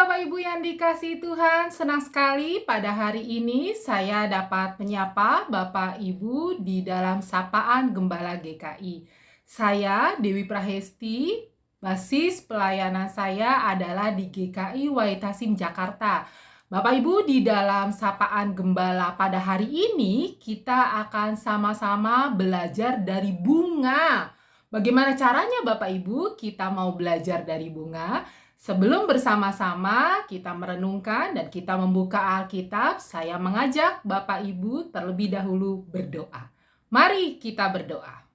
Bapak Ibu yang dikasihi Tuhan, senang sekali pada hari ini saya dapat menyapa Bapak Ibu di dalam sapaan Gembala GKI. Saya Dewi Prahesti, basis pelayanan saya adalah di GKI Waitasim Jakarta. Bapak Ibu, di dalam sapaan Gembala pada hari ini kita akan sama-sama belajar dari bunga. Bagaimana caranya Bapak Ibu kita mau belajar dari bunga? Sebelum bersama-sama kita merenungkan dan kita membuka Alkitab, saya mengajak Bapak Ibu terlebih dahulu berdoa. Mari kita berdoa.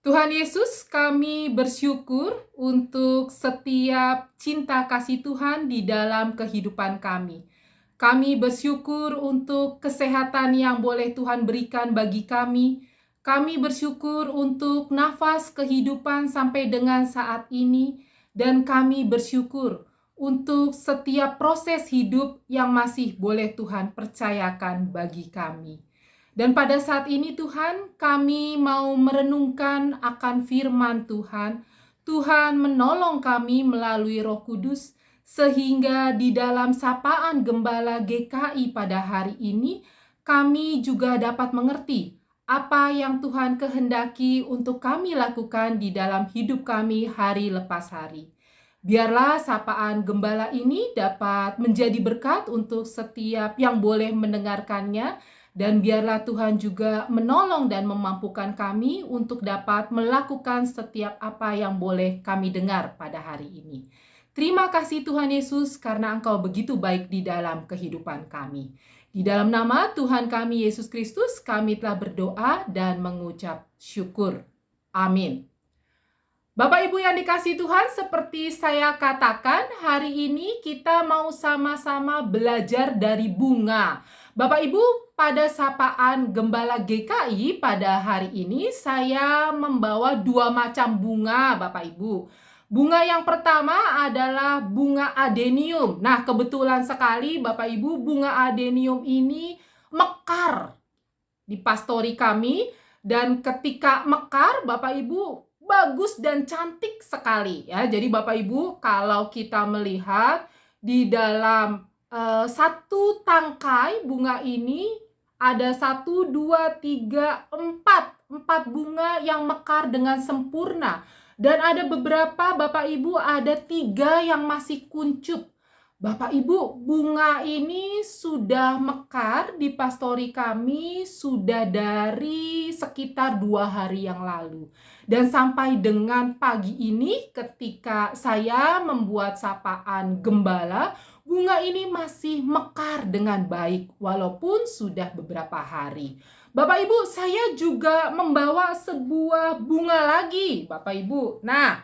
Tuhan Yesus, kami bersyukur untuk setiap cinta kasih Tuhan di dalam kehidupan kami. Kami bersyukur untuk kesehatan yang boleh Tuhan berikan bagi kami. Kami bersyukur untuk nafas kehidupan sampai dengan saat ini, dan kami bersyukur untuk setiap proses hidup yang masih boleh Tuhan percayakan bagi kami. Dan pada saat ini Tuhan, kami mau merenungkan akan firman Tuhan. Tuhan menolong kami melalui Roh Kudus, sehingga di dalam sapaan Gembala GKI pada hari ini, kami juga dapat mengerti apa yang Tuhan kehendaki untuk kami lakukan di dalam hidup kami hari lepas hari. Biarlah sapaan Gembala ini dapat menjadi berkat untuk setiap yang boleh mendengarkannya, dan biarlah Tuhan juga menolong dan memampukan kami untuk dapat melakukan setiap apa yang boleh kami dengar pada hari ini. Terima kasih Tuhan Yesus karena Engkau begitu baik di dalam kehidupan kami. Di dalam nama Tuhan kami Yesus Kristus, kami telah berdoa dan mengucap syukur. Amin. Bapak Ibu yang dikasihi Tuhan, seperti saya katakan, hari ini kita mau sama-sama belajar dari bunga. Bapak Ibu, pada sapaan Gembala GKI pada hari ini saya membawa dua macam bunga, Bapak Ibu. Bunga yang pertama adalah bunga adenium. Nah, kebetulan sekali Bapak Ibu, bunga adenium ini mekar di pastori kami, dan ketika mekar Bapak Ibu bagus dan cantik sekali ya. Jadi Bapak Ibu, kalau kita melihat di dalam satu tangkai bunga ini ada 1, 2, 3, 4 bunga yang mekar dengan sempurna. Dan ada beberapa Bapak Ibu, ada 3 yang masih kuncup. Bapak Ibu, bunga ini sudah mekar di pastori kami sudah dari sekitar 2 hari yang lalu. Dan sampai dengan pagi ini ketika saya membuat sapaan Gembala, bunga ini masih mekar dengan baik walaupun sudah beberapa hari. Bapak Ibu, saya juga membawa sebuah bunga lagi, Bapak Ibu. Nah,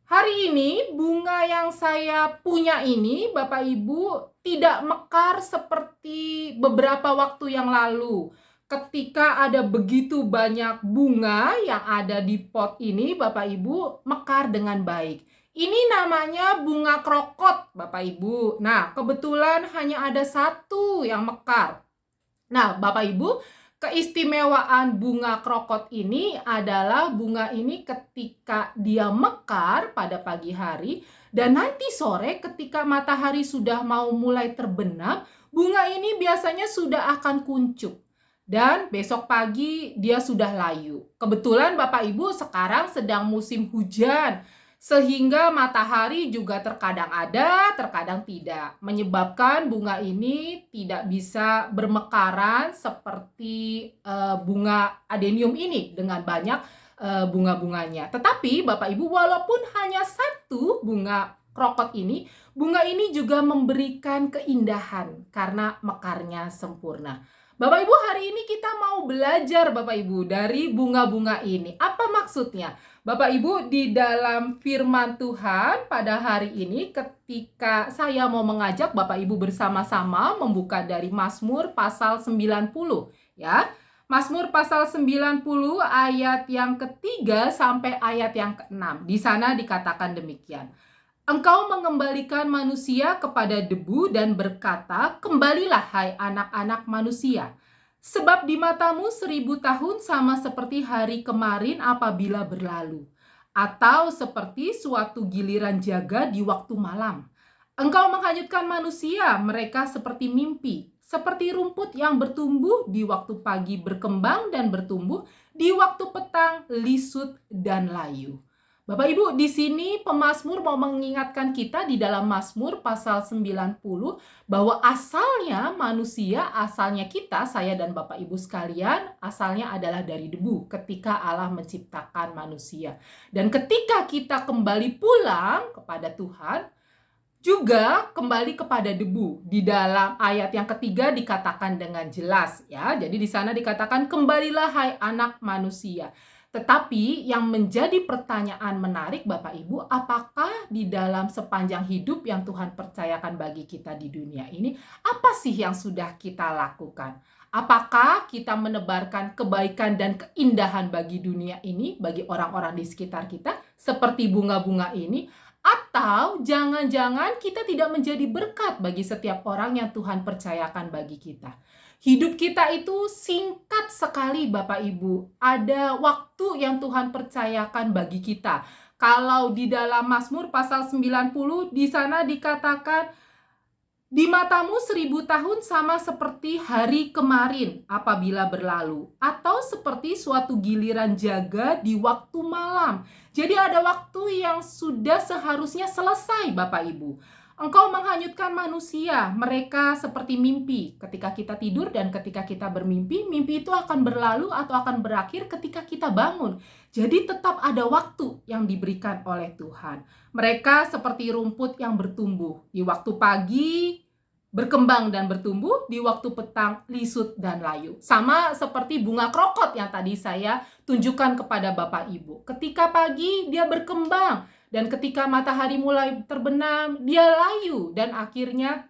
hari ini bunga yang saya punya ini, Bapak Ibu, tidak mekar seperti beberapa waktu yang lalu. Ketika ada begitu banyak bunga yang ada di pot ini, Bapak Ibu, mekar dengan baik. Ini namanya bunga krokot, Bapak Ibu. Nah, kebetulan hanya ada 1 yang mekar. Nah, Bapak Ibu, keistimewaan bunga krokot ini adalah bunga ini ketika dia mekar pada pagi hari dan nanti sore ketika matahari sudah mau mulai terbenam, bunga ini biasanya sudah akan kuncup. Dan besok pagi dia sudah layu. Kebetulan Bapak Ibu sekarang sedang musim hujan, sehingga matahari juga terkadang ada, terkadang tidak, menyebabkan bunga ini tidak bisa bermekaran seperti bunga adenium ini dengan banyak bunga-bunganya. Tetapi Bapak Ibu, walaupun hanya 1 bunga krokot ini, bunga ini juga memberikan keindahan karena mekarnya sempurna. Bapak Ibu, hari ini kita mau belajar Bapak Ibu dari bunga-bunga ini. Apa maksudnya? Bapak Ibu, di dalam firman Tuhan pada hari ini ketika saya mau mengajak Bapak Ibu bersama-sama membuka dari Mazmur pasal 90 ya. Mazmur pasal 90 ayat yang ketiga sampai ayat yang ke-6. Di sana dikatakan demikian. Engkau mengembalikan manusia kepada debu dan berkata, kembalilah hai anak-anak manusia. Sebab di matamu 1000 tahun sama seperti hari kemarin apabila berlalu. atau seperti suatu giliran jaga di waktu malam. Engkau menghanyutkan manusia, mereka seperti mimpi, seperti rumput yang bertumbuh di waktu pagi berkembang dan bertumbuh, di waktu petang lisut dan layu. Bapak Ibu, di sini pemazmur mau mengingatkan kita di dalam Mazmur pasal 90 bahwa asalnya manusia, asalnya kita, saya dan Bapak Ibu sekalian, asalnya adalah dari debu ketika Allah menciptakan manusia. Dan ketika kita kembali pulang kepada Tuhan, juga kembali kepada debu. Di dalam ayat yang ketiga dikatakan dengan jelas ya. Jadi di sana dikatakan kembalilah hai anak manusia. Tetapi yang menjadi pertanyaan menarik Bapak Ibu, apakah di dalam sepanjang hidup yang Tuhan percayakan bagi kita di dunia ini, apa sih yang sudah kita lakukan? Apakah kita menebarkan kebaikan dan keindahan bagi dunia ini, bagi orang-orang di sekitar kita, seperti bunga-bunga ini? Atau jangan-jangan kita tidak menjadi berkat bagi setiap orang yang Tuhan percayakan bagi kita? Hidup kita itu singkat sekali Bapak Ibu. Ada waktu yang Tuhan percayakan bagi kita. Kalau di dalam Mazmur pasal 90 di sana dikatakan di matamu 1000 tahun sama seperti hari kemarin apabila berlalu, atau seperti suatu giliran jaga di waktu malam. Jadi ada waktu yang sudah seharusnya selesai Bapak Ibu. Engkau menghanyutkan manusia, mereka seperti mimpi. Ketika kita tidur dan ketika kita bermimpi, mimpi itu akan berlalu atau akan berakhir ketika kita bangun. Jadi tetap ada waktu yang diberikan oleh Tuhan. Mereka seperti rumput yang bertumbuh. Di waktu pagi berkembang dan bertumbuh, di waktu petang lisut dan layu. Sama seperti bunga krokot yang tadi saya tunjukkan kepada Bapak Ibu. Ketika pagi dia berkembang, dan ketika matahari mulai terbenam, dia layu dan akhirnya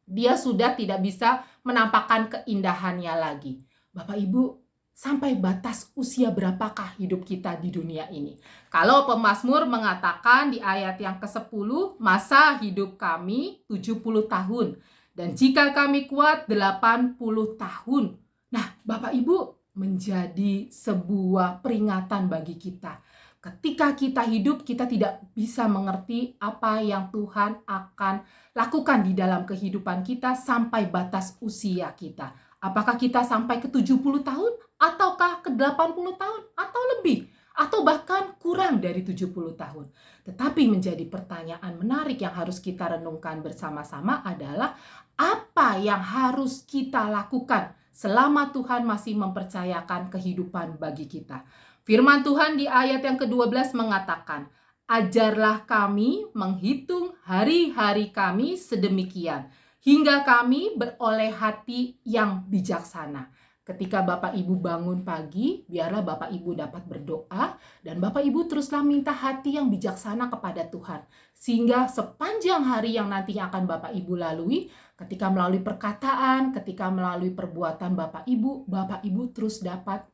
dia sudah tidak bisa menampakkan keindahannya lagi. Bapak Ibu, sampai batas usia berapakah hidup kita di dunia ini? Kalau pemazmur mengatakan di ayat yang ke-10, masa hidup kami 70 tahun. Dan jika kami kuat 80 tahun. Nah, Bapak Ibu, menjadi sebuah peringatan bagi kita. Ketika kita hidup, kita tidak bisa mengerti apa yang Tuhan akan lakukan di dalam kehidupan kita sampai batas usia kita. Apakah kita sampai ke 70 tahun, ataukah ke 80 tahun, atau lebih, atau bahkan kurang dari 70 tahun. Tetapi menjadi pertanyaan menarik yang harus kita renungkan bersama-sama adalah apa yang harus kita lakukan selama Tuhan masih mempercayakan kehidupan bagi kita. Firman Tuhan di ayat yang ke-12 mengatakan, ajarlah kami menghitung hari-hari kami sedemikian, hingga kami beroleh hati yang bijaksana. Ketika Bapak Ibu bangun pagi, biarlah Bapak Ibu dapat berdoa, dan Bapak Ibu teruslah minta hati yang bijaksana kepada Tuhan. Sehingga sepanjang hari yang nanti akan Bapak Ibu lalui, ketika melalui perkataan, ketika melalui perbuatan Bapak Ibu terus dapat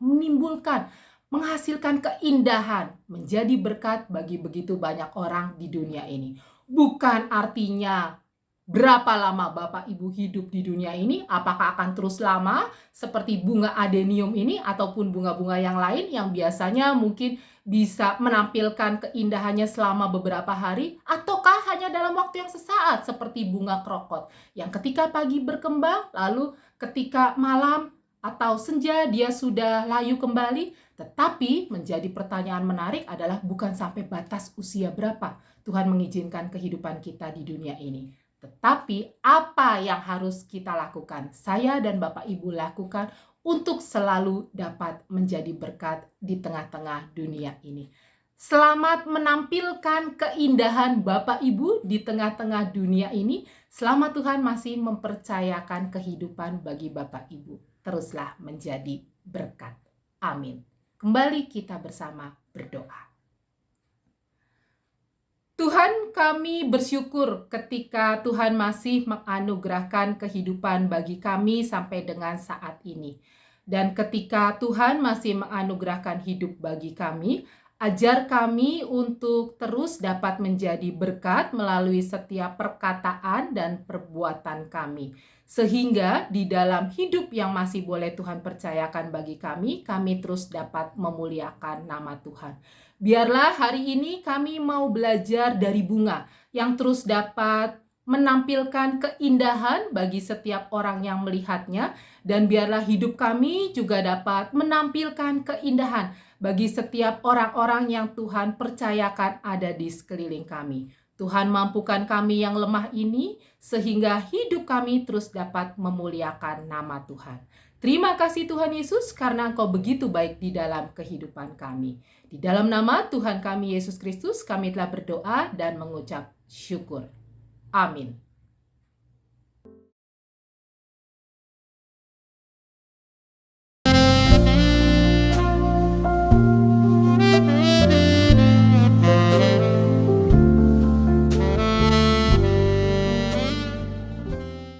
menghasilkan keindahan, menjadi berkat bagi begitu banyak orang di dunia ini. Bukan artinya berapa lama Bapak Ibu hidup di dunia ini, apakah akan terus lama seperti bunga adenium ini ataupun bunga-bunga yang lain yang biasanya mungkin bisa menampilkan keindahannya selama beberapa hari, ataukah hanya dalam waktu yang sesaat seperti bunga krokot yang ketika pagi berkembang lalu ketika malam atau senja dia sudah layu kembali. Tetapi menjadi pertanyaan menarik adalah bukan sampai batas usia berapa Tuhan mengizinkan kehidupan kita di dunia ini. Tetapi apa yang harus kita lakukan, saya dan Bapak Ibu lakukan untuk selalu dapat menjadi berkat di tengah-tengah dunia ini. Selamat menampilkan keindahan Bapak Ibu di tengah-tengah dunia ini. Selama Tuhan masih mempercayakan kehidupan bagi Bapak Ibu. Teruslah menjadi berkat. Amin. Kembali kita bersama berdoa. Tuhan, kami bersyukur ketika Tuhan masih menganugerahkan kehidupan bagi kami sampai dengan saat ini. Dan ketika Tuhan masih menganugerahkan hidup bagi kami, Ajar kami untuk terus dapat menjadi berkat melalui setiap perkataan dan perbuatan kami. Sehingga di dalam hidup yang masih boleh Tuhan percayakan bagi kami terus dapat memuliakan nama Tuhan. Biarlah hari ini kami mau belajar dari bunga yang terus dapat menampilkan keindahan bagi setiap orang yang melihatnya, dan biarlah hidup kami juga dapat menampilkan keindahan bagi setiap orang-orang yang Tuhan percayakan ada di sekeliling kami. Tuhan mampukan kami yang lemah ini sehingga hidup kami terus dapat memuliakan nama Tuhan. Terima kasih Tuhan Yesus karena Engkau begitu baik di dalam kehidupan kami. Di dalam nama Tuhan kami Yesus Kristus kami telah berdoa dan mengucap syukur. Amin.